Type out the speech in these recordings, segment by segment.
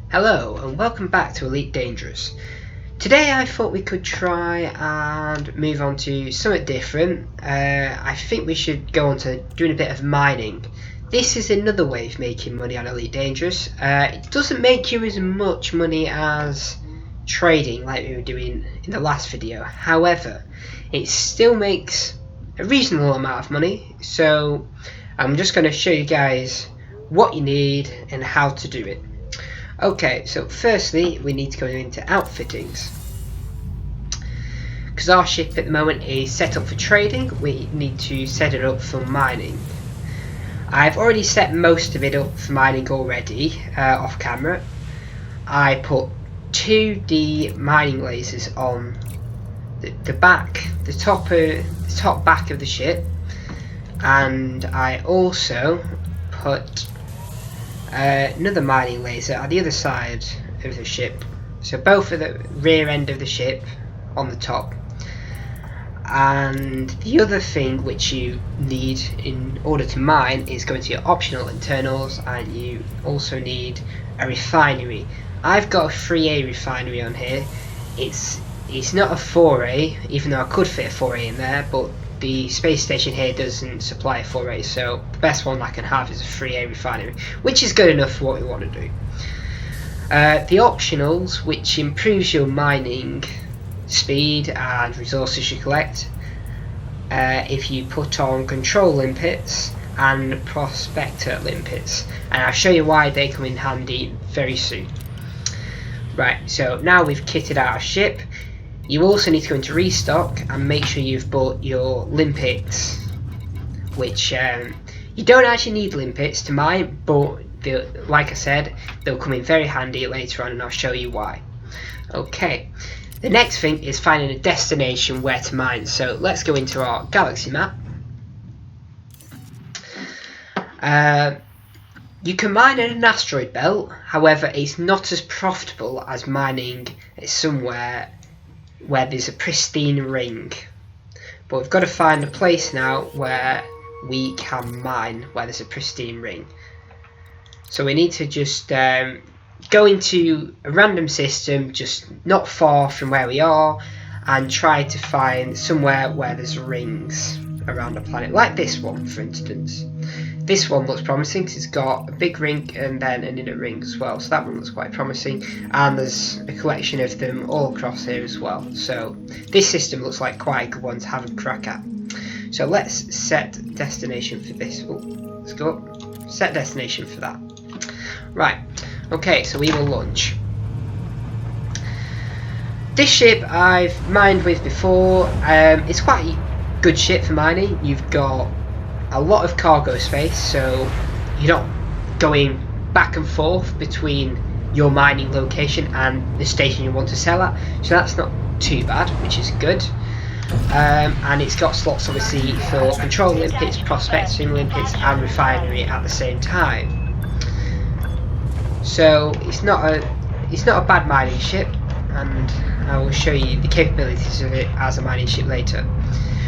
Hello and welcome back to Elite Dangerous. Today I thought we could try and move on to something different. I think we should go on to doing a bit of mining. This is another way of making money on Elite Dangerous. It doesn't make you as much money as trading like we were doing in the last video. However, it still makes a reasonable amount of money. So I'm just going to show you guys what you need and how to do it. Okay, so firstly we need to go into outfittings. Because our ship at the moment is set up for trading, we need to set it up for mining. I've already set most of it up for mining already, off camera. I put 2D mining lasers on the top back of the ship, and I also put another mining laser at the other side of the ship, so both at the rear end of the ship on the top. And the other thing which you need in order to mine is going to your optional internals, and you also need a refinery. I've got a 3A refinery on here. It's not a 4A, even though I could fit a 4A in there, but the space station here doesn't supply a 4A, so the best one I can have is a 3A refinery, which is good enough for what we want to do. The optionals, which improves your mining speed and resources you collect, if you put on control limpets and prospector limpets, and I'll show you why they come in handy very soon. Right, so now we've kitted out our ship. You also need to go into restock and make sure you've bought your limpets, which you don't actually need limpets to mine, but like I said, they'll come in very handy later on, and I'll show you why. Okay, the next thing is finding a destination where to mine. So let's go into our galaxy map. You can mine in an asteroid belt, however it's not as profitable as mining somewhere where there's a pristine ring. But we've got to find a place now where we can mine where there's a pristine ring. So we need to just go into a random system just not far from where we are and try to find somewhere where there's rings around the planet, like this one for instance. This one looks promising because it's got a big ring and then an inner ring as well, so that one looks quite promising, and there's a collection of them all across here as well. So this system looks like quite a good one to have a crack at. So let's set destination for this. Oh, let's go up. Set destination for that. Right, okay, so we will launch. This ship I've mined with before. It's quite a good ship for mining. You've got a lot of cargo space, so you're not going back and forth between your mining location and the station you want to sell at, so that's not too bad, which is good. And it's got slots obviously for control limpets, prospecting limpets and refinery at the same time, so it's not a bad mining ship, and I will show you the capabilities of it as a mining ship later.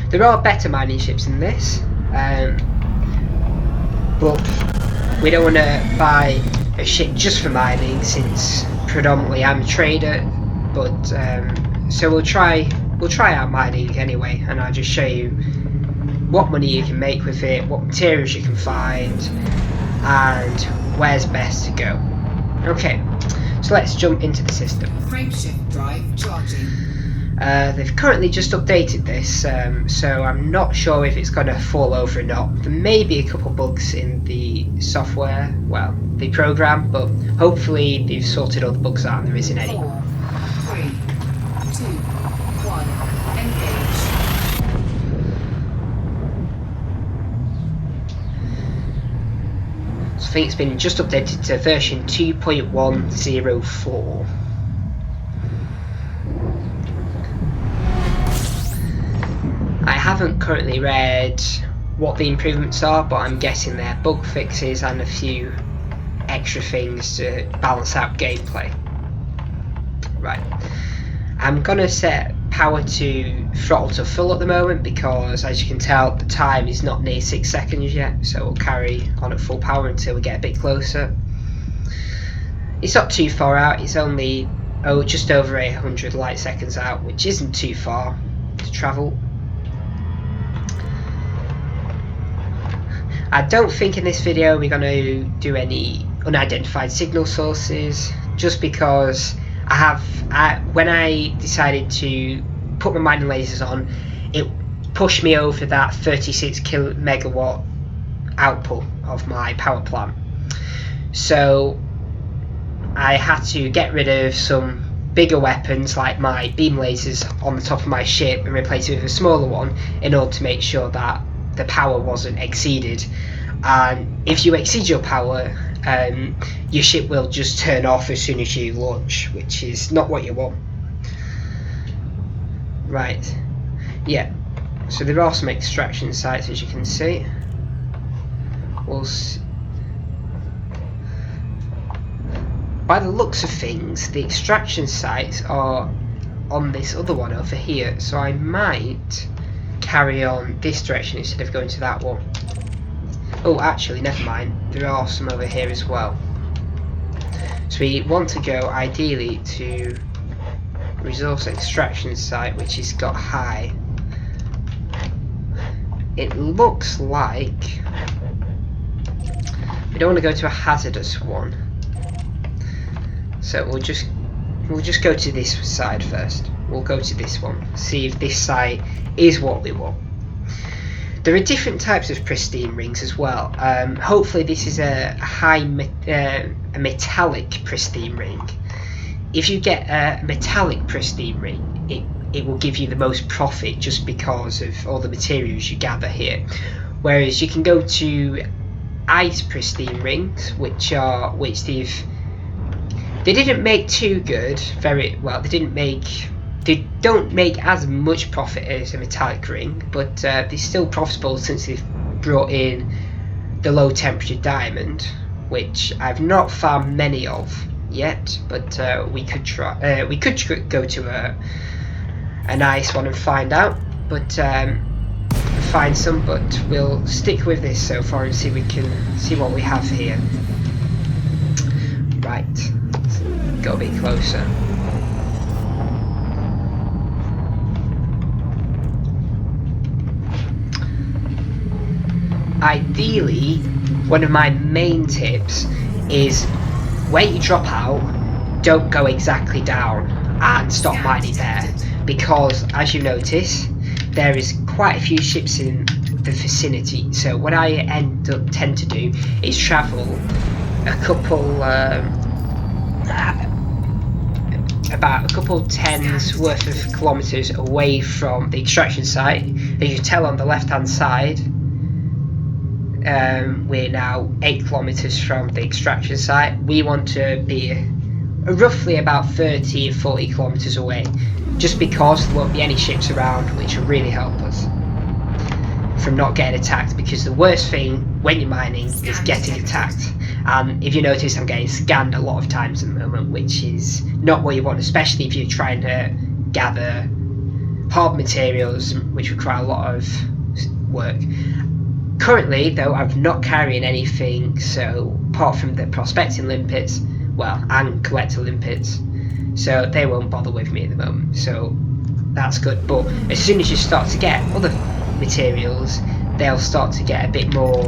There are better mining ships than this, but we don't want to buy a ship just for mining, since predominantly I'm a trader. But so we'll try out mining anyway, and I'll just show you what money you can make with it, what materials you can find, and where's best to go. Okay, so let's jump into the system. Frameshift drive charging. They've currently just updated this, so I'm not sure if it's going to fall over or not. There may be a couple bugs in the software, well, the program, but hopefully they've sorted all the bugs out and there isn't any. 4, 3, 2, 1, engage. So I think it's been just updated to version 2.104. I haven't currently read what the improvements are, but I'm guessing they're bug fixes and a few extra things to balance out gameplay. Right, I'm gonna set power to throttle to full at the moment because, as you can tell, the time is not near 6 seconds yet, so we'll carry on at full power until we get a bit closer. It's not too far out. It's only just over 100 light seconds out, which isn't too far to travel. I don't think in this video we're going to do any unidentified signal sources, just because when I decided to put my mining lasers on, it pushed me over that 36 megawatt output of my power plant. So I had to get rid of some bigger weapons like my beam lasers on the top of my ship and replace it with a smaller one in order to make sure that the power wasn't exceeded. And if you exceed your power, your ship will just turn off as soon as you launch, which is not what you want. Right, yeah, so there are some extraction sites, as you can see. By the looks of things, the extraction sites are on this other one over here, so I might carry on this direction instead of going to that one. Oh, actually, never mind. There are some over here as well. So we want to go ideally to resource extraction site, which has got high. It looks like we don't want to go to a hazardous one, so we'll just go to this side first. We'll go to this one, see if this site is what we want. There are different types of pristine rings as well. Hopefully this is a metallic pristine ring. If you get a metallic pristine ring, it will give you the most profit just because of all the materials you gather here. Whereas you can go to ice pristine rings, which they didn't make too good, very well. They don't make as much profit as a metallic ring, but they're still profitable since they've brought in the low temperature diamond, which I've not found many of yet, but we could try. We could go to a nice one and find out, but find some. But we'll stick with this so far and see what we have here. Right, let's go a bit closer. Ideally, one of my main tips is when you drop out, don't go exactly down and stop mining there, because as you notice, there is quite a few ships in the vicinity. So what I tend to do is travel a couple about a couple tens worth of kilometers away from the extraction site. As you can tell on the left hand side, we're now 8 kilometers from the extraction site. We want to be roughly about 30 or 40 kilometers away, just because there won't be any ships around, which will really help us from not getting attacked, because the worst thing when you're mining is getting attacked. And if you notice, I'm getting scanned a lot of times at the moment, which is not what you want, especially if you're trying to gather hard materials, which require a lot of work. Currently though, I'm not carrying anything, so apart from the prospecting limpets, well, and collector limpets, so they won't bother with me at the moment, so that's good. But as soon as you start to get other materials, they'll start to get a bit more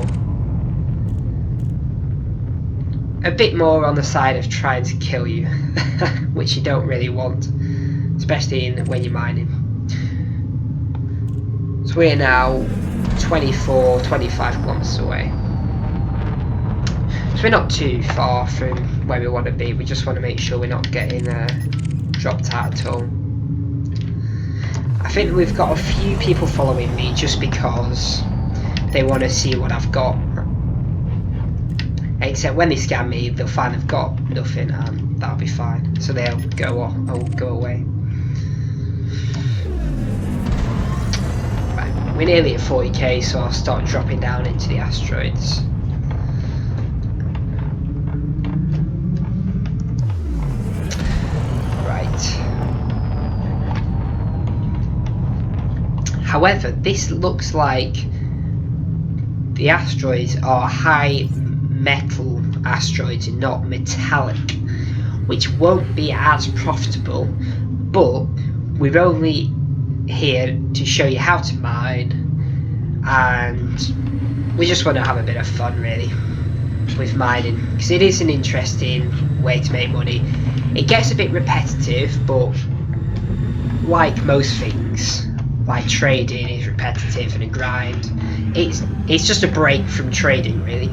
on the side of trying to kill you, which you don't really want, especially when you're mining. So we're now 25 kilometers away, so we're not too far from where we want to be. We just want to make sure we're not getting dropped out at all. I think we've got a few people following me just because they want to see what I've got, except when they scan me they'll find they've got nothing, and that'll be fine, so they'll go away. Right, we're nearly at 40k, so I'll start dropping down into the asteroids. However, this looks like the asteroids are high metal asteroids and not metallic. which won't be as profitable, but we're only here to show you how to mine, and we just want to have a bit of fun really with mining, because it is an interesting way to make money. It gets a bit repetitive, but like most things, like trading is repetitive and a grind. It's just a break from trading really.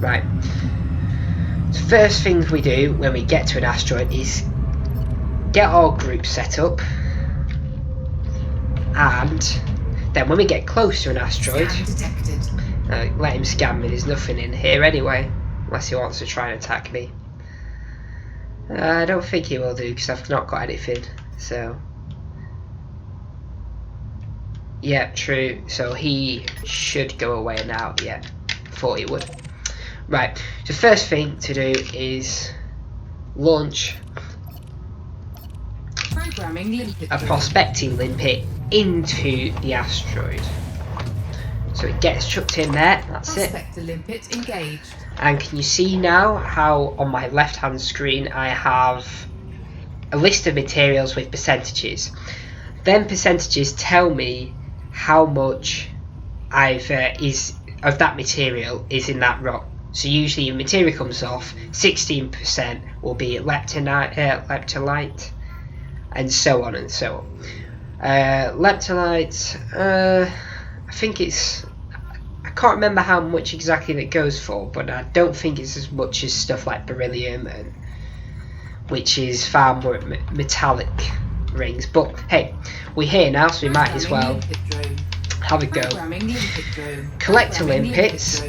Right, the first thing we do when we get to an asteroid is get our group set up, and then when we get close to an asteroid, let him scan me. There's nothing in here anyway, unless he wants to try and attack me. I don't think he will do, because I've not got anything. So yeah, true, so he should go away now. Yeah, thought he would. Right, the first thing to do is launch a prospecting limpet into the asteroid. So it gets chucked in there, that's it. Limpet engaged. And can you see now how on my left hand screen I have a list of materials with percentages. Then percentages tell me how much is of that material is in that rock. So usually if material comes off, 16% will be leptolite, and so on and so on. Leptolite, I think it's, I can't remember how much exactly that goes for, but I don't think it's as much as stuff like beryllium, and which is far more metallic rings. But hey, we're here now, so we might as well have a go. Collector limpets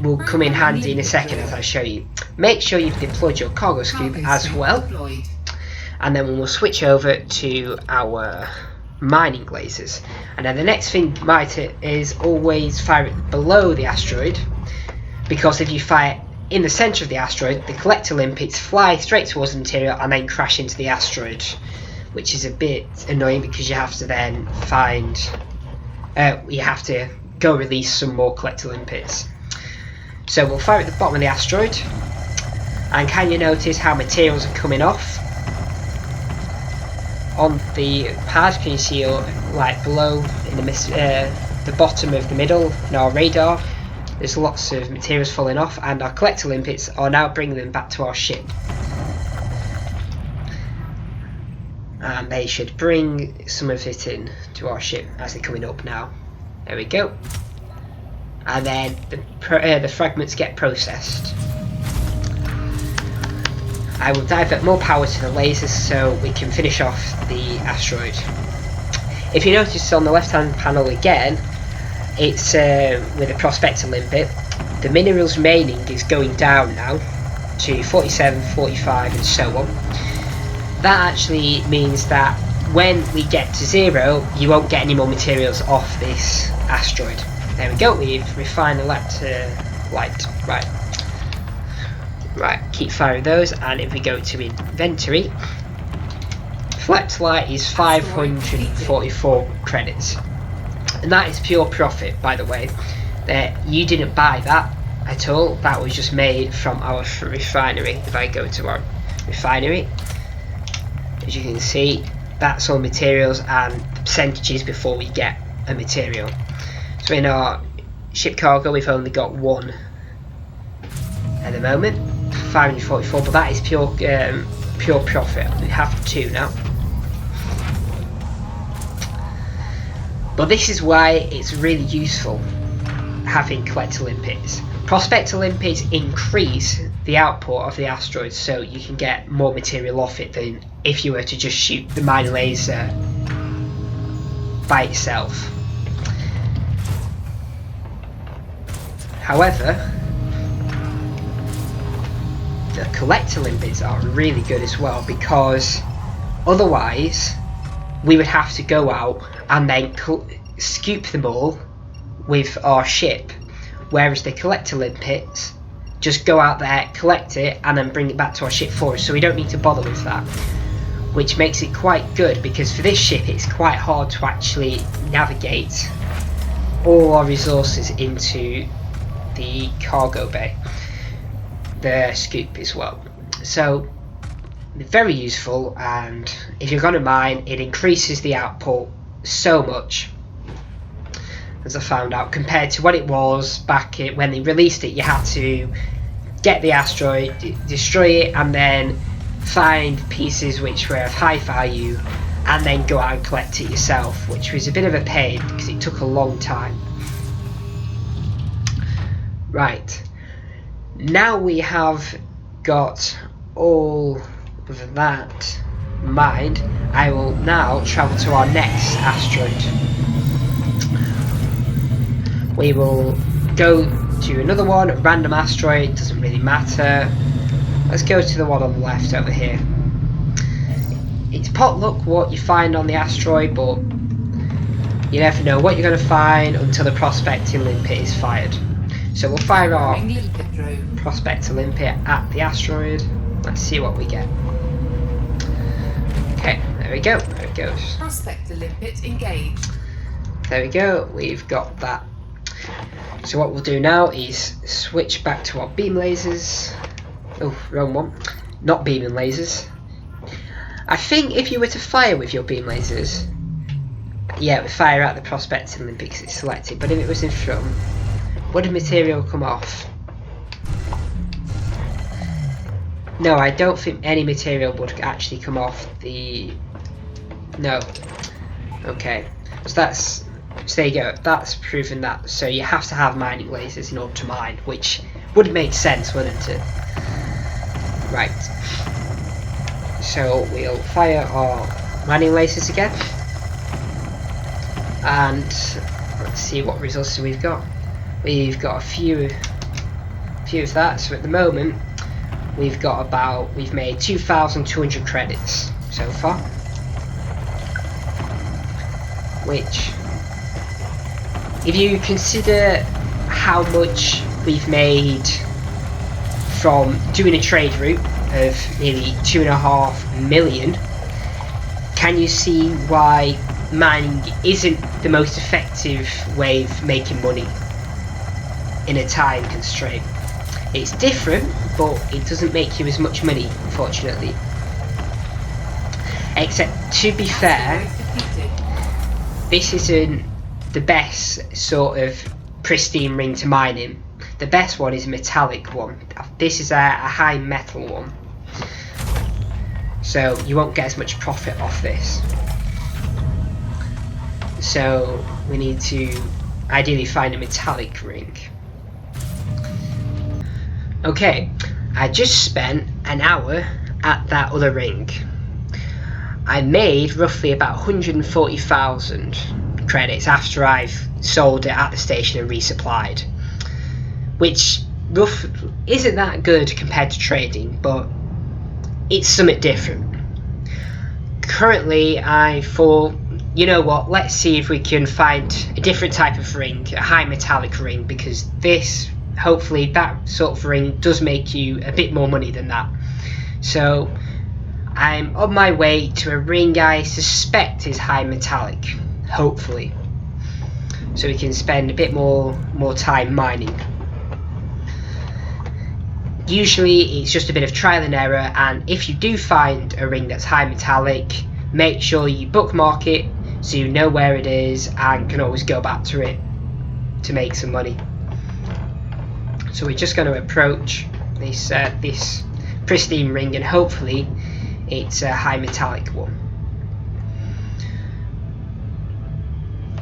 will come in handy in a second as I show you. Make sure you've deployed your cargo scoop as well, and then we'll switch over to our mining lasers. And then the next thing is always fire it below the asteroid, because if you fire in the centre of the asteroid, the collector limpets fly straight towards the material and then crash into the asteroid, which is a bit annoying because you have to then you have to go release some more collector limpets. So we'll fire at the bottom of the asteroid, and can you notice how materials are coming off? On the pad, can you see like below in the bottom of the middle in our radar, there's lots of materials falling off, and our collector limpets are now bringing them back to our ship. And they should bring some of it in to our ship as they're coming up now. There we go. And then the fragments get processed. I will divert more power to the lasers so we can finish off the asteroid. If you notice on the left hand panel again, it's with a prospector limpet, the minerals remaining is going down now to 47, 45 and so on. That actually means that when we get to 0, you won't get any more materials off this asteroid. There we go, we've refined the leptolite. Right, keep firing those, and if we go to inventory, leptolite is 544 credits. And that is pure profit, by the way. You didn't buy that at all, that was just made from our refinery. If I go to our refinery, as you can see, that's all materials and percentages before we get a material. So in our ship cargo we've only got one at the moment, 544, but that is pure profit. We have 2 now. But this is why it's really useful having collector limpets. Prospector limpets increase the output of the asteroid, so you can get more material off it than if you were to just shoot the mine laser by itself. However, the collector limpets are really good as well, because otherwise we would have to go out and then scoop them all with our ship, whereas the collector limpets just go out there, collect it, and then bring it back to our ship for us, so we don't need to bother with that, which makes it quite good, because for this ship it's quite hard to actually navigate all our resources into the cargo bay. the scoop as well. So very useful, and if you're going to mine, it increases the output so much, as I found out, compared to what it was back when they released it. You had to get the asteroid, destroy it, and then find pieces which were of high value and then go out and collect it yourself, which was a bit of a pain because it took a long time. Right, now we have got all of that mined, I will now travel to our next asteroid. We will go to another one, a random asteroid, doesn't really matter. Let's go to the one on the left over here. It's potluck what you find on the asteroid, but you never know what you're going to find until the prospecting limpet is fired. So we'll fire our prospector limpet at the asteroid. Let's see what we get. Okay, there we go. There it goes. Prospector limpet engaged. There we go. We've got that. So what we'll do now is switch back to our beam lasers. Oh, wrong one. Not beaming lasers. I think if you were to fire with your beam lasers, yeah, it would fire out the prospecting limpet because it's selected. But if it was in front, would the material come off? No, I don't think any material would actually come off the... No. Okay. So that's... So there you go. That's proven that. So you have to have mining lasers in order to mine, which would make sense, wouldn't it? Right. So we'll fire our mining lasers again. And let's see what results we've got. We've got a few of that. So at the moment, we've made 2,200 credits so far, which, if you consider how much we've made from doing a trade route of nearly 2.5 million, can you see why mining isn't the most effective way of making money in a time constraint? It's different, but it doesn't make you as much money, unfortunately. Except, to be fair, this isn't the best sort of pristine ring to mine in. The best one is a metallic one. This is a high metal one, so you won't get as much profit off this. So we need to ideally find a metallic ring. Okay, I just spent an hour at that other ring. I made roughly about 140,000 credits after I've sold it at the station and resupplied, which isn't that good compared to trading, but it's something different. Currently I thought, you know what, let's see if we can find a different type of ring, a high metallic ring, because this, hopefully that sort of ring does make you a bit more money than that. So I'm on my way to a ring I suspect is high metallic, hopefully, so we can spend a bit more time mining. Usually it's just a bit of trial and error, and if you do find a ring that's high metallic, make sure you bookmark it so you know where it is and can always go back to it to make some money. So we're just going to approach this pristine ring, and hopefully it's a high metallic one.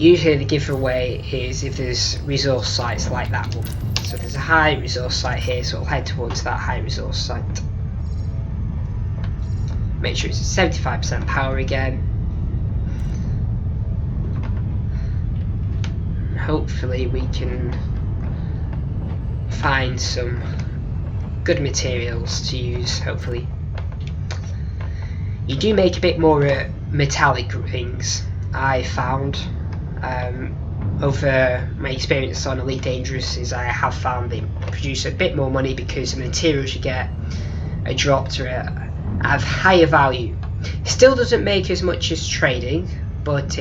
Usually the giveaway is if there's resource sites like that one. So there's a high resource site here, so I'll head towards that high resource site. Make sure it's at 75% power again. Hopefully we can find some good materials to use, hopefully. You do make a bit more metallic rings, I found. Over my experience on Elite Dangerous, is I have found they produce a bit more money because the materials you get are dropped to have higher value. Still doesn't make as much as trading, but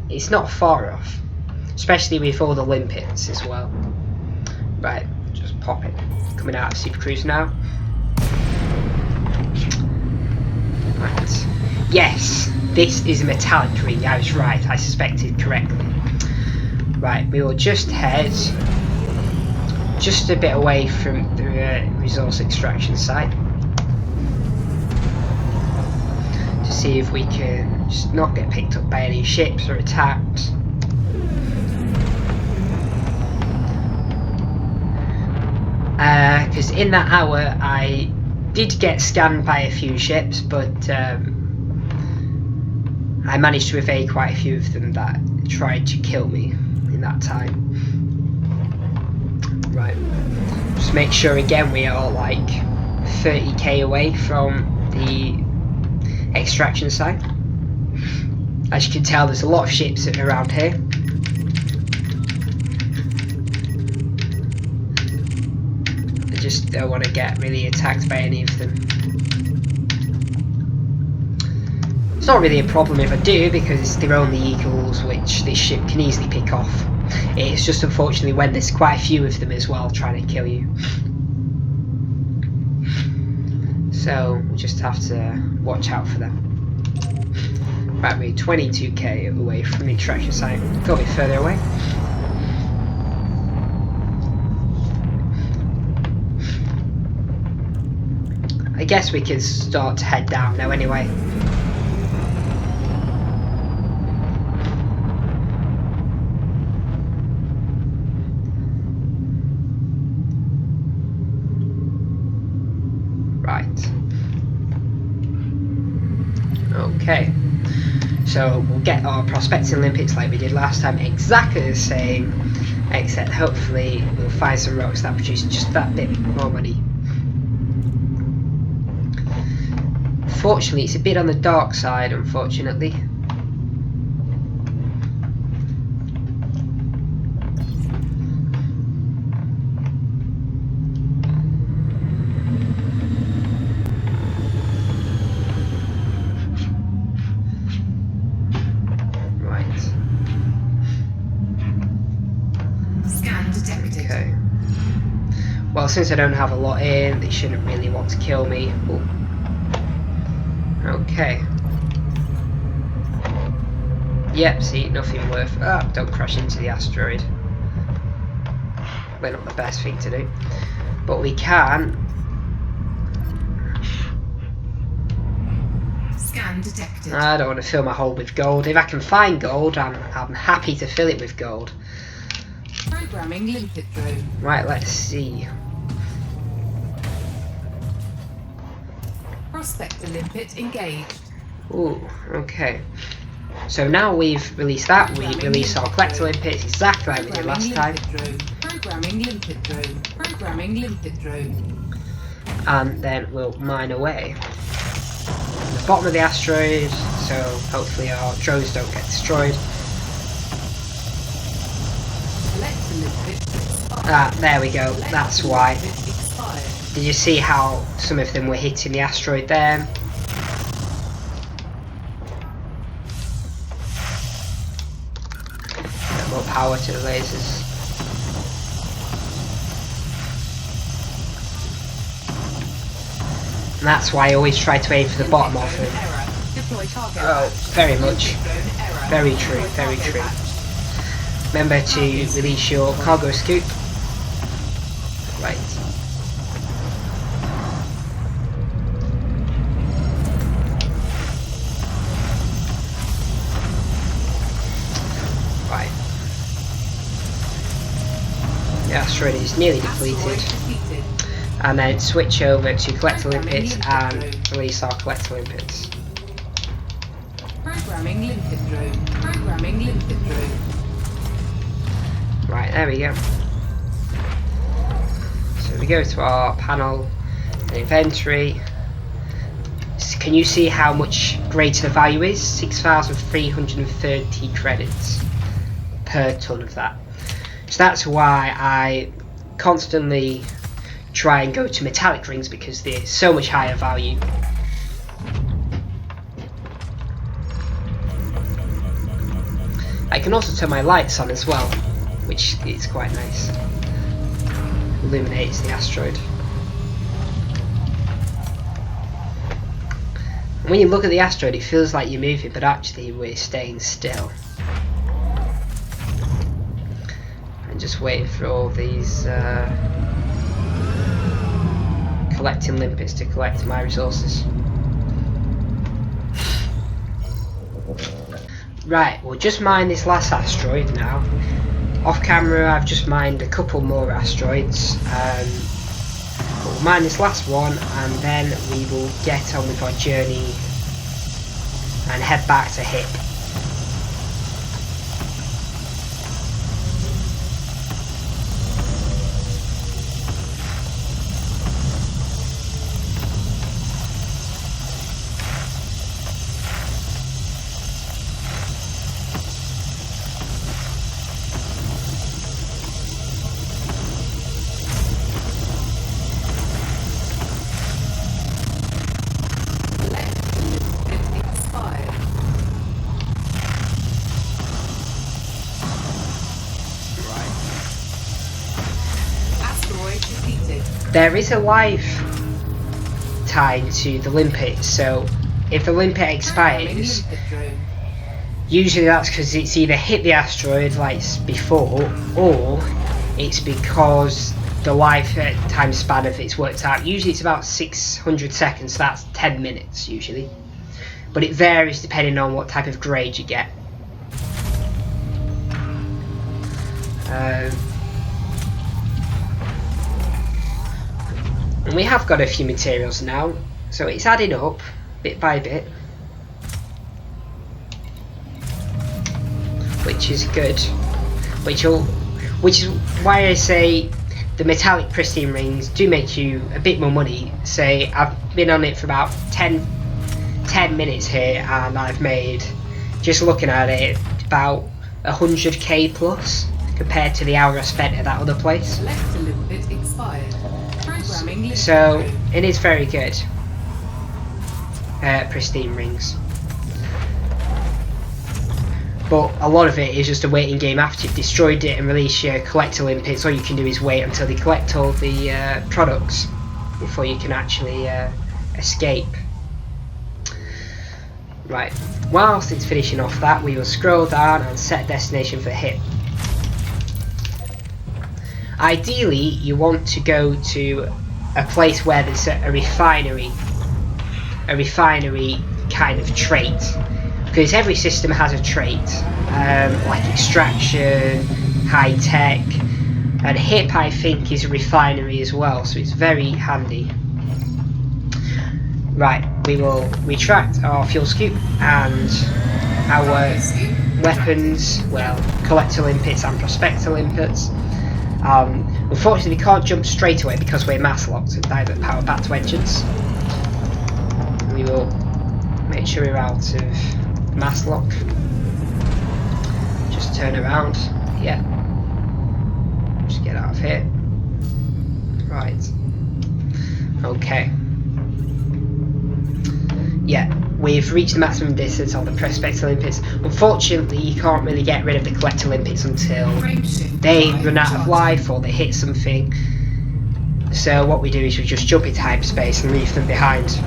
it's not far off, especially with all the limpets as well. Right, just pop it. Come coming out of Super Cruise now. Right. Yes, this is a metallic ring. I was right. I suspected correctly. Right, we will just head just a bit away from the resource extraction site to see if we can just not get picked up by any ships or attacked. Because in that hour I did get scanned by a few ships, but I managed to evade quite a few of them that tried to kill me in that time. Right, just make sure again we are like 30k away from the extraction site. As you can tell, there's a lot of ships around here. I just don't want to get really attacked by any of them. It's not really a problem if I do, because they're only eagles which this ship can easily pick off. It's just unfortunately when there's quite a few of them as well trying to kill you. So we just have to watch out for them. Right, we're 22k away from the extraction site. Go a bit further away. I guess we can start to head down now anyway. Right. Okay. So we'll get our prospecting limpets like we did last time, exactly the same, except hopefully we'll find some rocks that produce just that bit more money. Fortunately, it's a bit on the dark side, unfortunately. Okay. Well, since I don't have a lot in, they shouldn't really want to kill me. Ooh. Okay. Yep, see, nothing worth. Ah, don't crash into the asteroid. We're not the best thing to do. But we can. Scan detected. I don't want to fill my hole with gold. If I can find gold, I'm happy to fill it with gold. Programming limpet drone. Right, let's see. Prospector limpet engaged. Ooh, okay. So now we've released that, we release our collector limpets exactly like we did last time. Programming limpet drone. Programming limpet drone. And then we'll mine away. The bottom of the asteroid, so hopefully our drones don't get destroyed. Ah, there we go, that's why. Did you see how some of them were hitting the asteroid there? Get more power to the lasers. And that's why I always try to aim for the bottom of them. Oh, very much. Very true, very true. Remember to release your cargo scoop. Right. Right. The asteroid is nearly depleted. And then switch over to collector limpets and release our collector limpets. Programming limpet drone. Programming limpet drone. Right, there we go. So we go to our panel, inventory. Can you see how much greater the value is? 6,330 credits per ton of that. So that's why I constantly try and go to metallic rings, because they're so much higher value. I can also turn my lights on as well, which is quite nice. illuminates the asteroid. And when you look at the asteroid, it feels like you're moving, but actually we're staying still. And just waiting for all these collecting limpets to collect my resources. Right, we'll just mine this last asteroid now. Off camera I've just mined a couple more asteroids. We'll mine this last one and then we will get on with our journey and head back to HIP. There is a lifetime to the limpet, so if the limpet expires, usually that's because it's either hit the asteroid like before, or it's because the lifetime span of it's worked out. Usually it's about 600 seconds, so that's 10 minutes usually. But it varies depending on what type of grade you get. And we have got a few materials now, so it's adding up bit by bit, which is good. Which is why I say the metallic pristine rings do make you a bit more money. Say I've been on it for about 10 minutes here, and I've made, just looking at it, about 100k plus compared to the hour I spent at that other place. So it is very good. Pristine rings, but a lot of it is just a waiting game. After you've destroyed it and released your collector limpets, all you can do is wait until they collect all the products before you can actually escape. Right, whilst it's finishing off that, we will scroll down and set destination for HIP. Ideally you want to go to a place where there's a refinery kind of trait, because every system has a trait, like extraction, high tech, and HIP I think is a refinery as well, so it's very handy. Right, we will retract our fuel scoop and our weapons, well, collector limpets and prospector limpets. Unfortunately we can't jump straight away because we're mass locked and divert power back to engines. We will make sure we're out of mass lock. Just turn around, yeah. Just get out of here. Right. Okay. Yeah, we've reached the maximum distance on the prospector limpets. Unfortunately, you can't really get rid of the collector limpets until they run out of life or they hit something. So what we do is we just jump into hyperspace and leave them behind.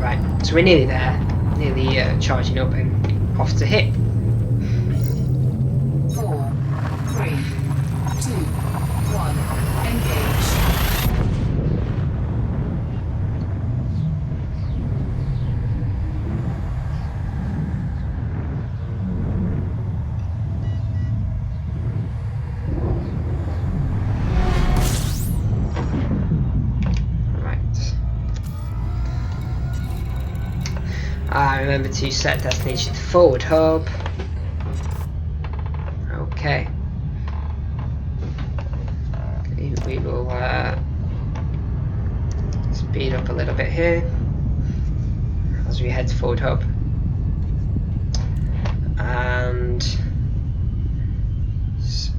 Right, so we're nearly there, nearly charging up and off to HIP. 4, 3, 2, 1, engage. Remember to set destination to forward hub. Okay. We will speed up a little bit here as we head to forward hub, and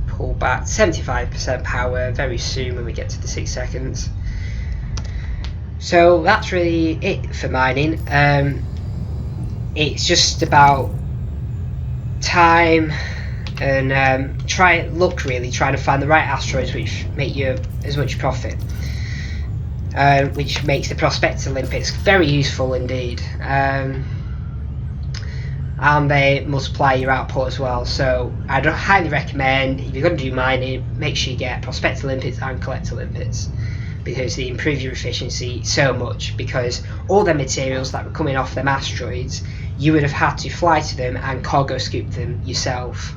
pull back 75% power very soon when we get to the 6 seconds. So that's really it for mining. It's just about time and trying to find the right asteroids which make you as much profit. Which makes the Prospector Limpets very useful indeed. And they multiply your output as well, so I'd highly recommend, if you're going to do mining, make sure you get Prospector Limpets and Collector Limpets, because they improve your efficiency so much, because all the materials that were coming off them asteroids, you would have had to fly to them and cargo scoop them yourself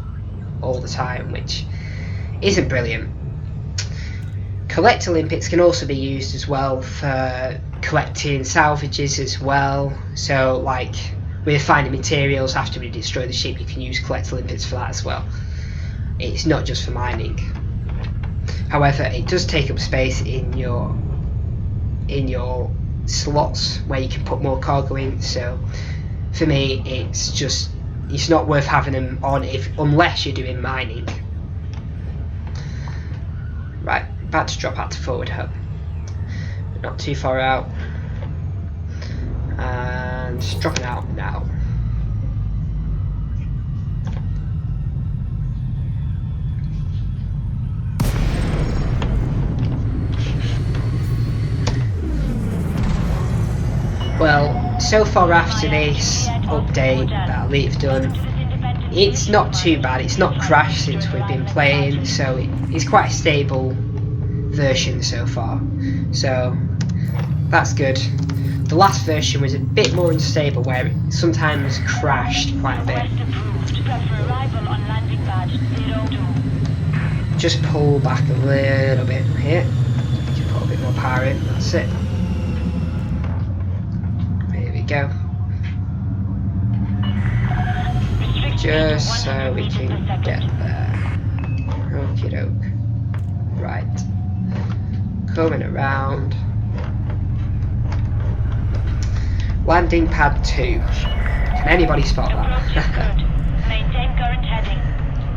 all the time, which isn't brilliant. Collector Limpets can also be used as well for collecting salvages as well, so like with finding materials after we destroy the ship, you can use Collector Limpets for that as well. It's not just for mining. However, it does take up space in your slots where you can put more cargo in, so for me it's not worth having them on unless you're doing mining. Right, about to drop out to forward hub. Not too far out. And dropping out now. Well, so far after this update that we've done, it's not too bad. It's not crashed since we've been playing, so it's quite a stable version so far. So that's good. The last version was a bit more unstable, where it sometimes crashed quite a bit. Just pull back a little bit here. Just put a bit more power in. That's it. There we go. Just so we can get there. Okie doke. Right. Coming around. Landing pad 2. Can anybody spot that? Maintain current heading.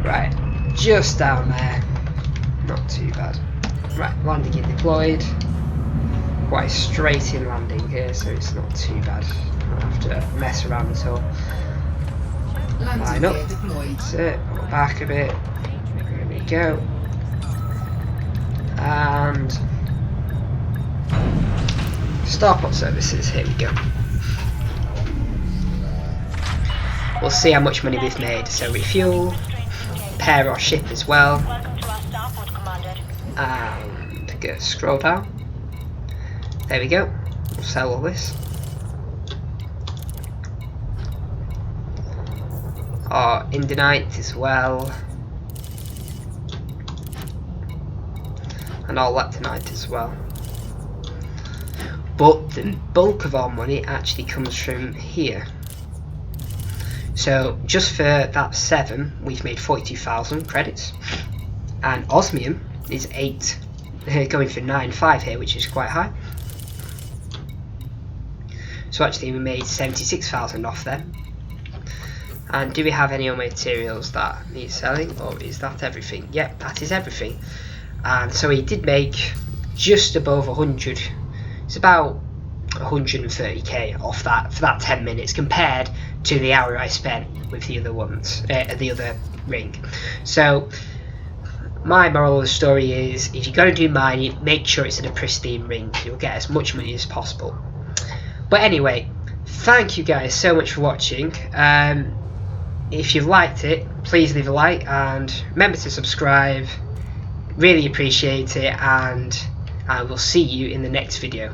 Right, just down there. Not too bad. Right, landing gear deployed. Quite straight in landing here, so it's not too bad. I don't have to mess around at all. Line up. That's it. Pull back a bit. There we go. And starport services. Here we go. We'll see how much money we've made. So refuel, repair our ship as well, and go scroll down. There we go. We'll sell all this. Our Indonite as well, and our Leptonite as well. But the bulk of our money actually comes from here. So just for that 7, we've made 42,000 credits, and osmium is 8, going for 9.5 here, which is quite high. So actually we made 76,000 off them. And do we have any other materials that need selling, or is that everything? Yep, that is everything. And so he did make just above 100. It's about 130k off that for that 10 minutes compared to the hour I spent with the other ones, the other ring. So my moral of the story is, if you're going to do mining, make sure it's in a pristine ring. You'll get as much money as possible. But anyway, thank you guys so much for watching. If you've liked it, please leave a like and remember to subscribe. Really appreciate it, and I will see you in the next video.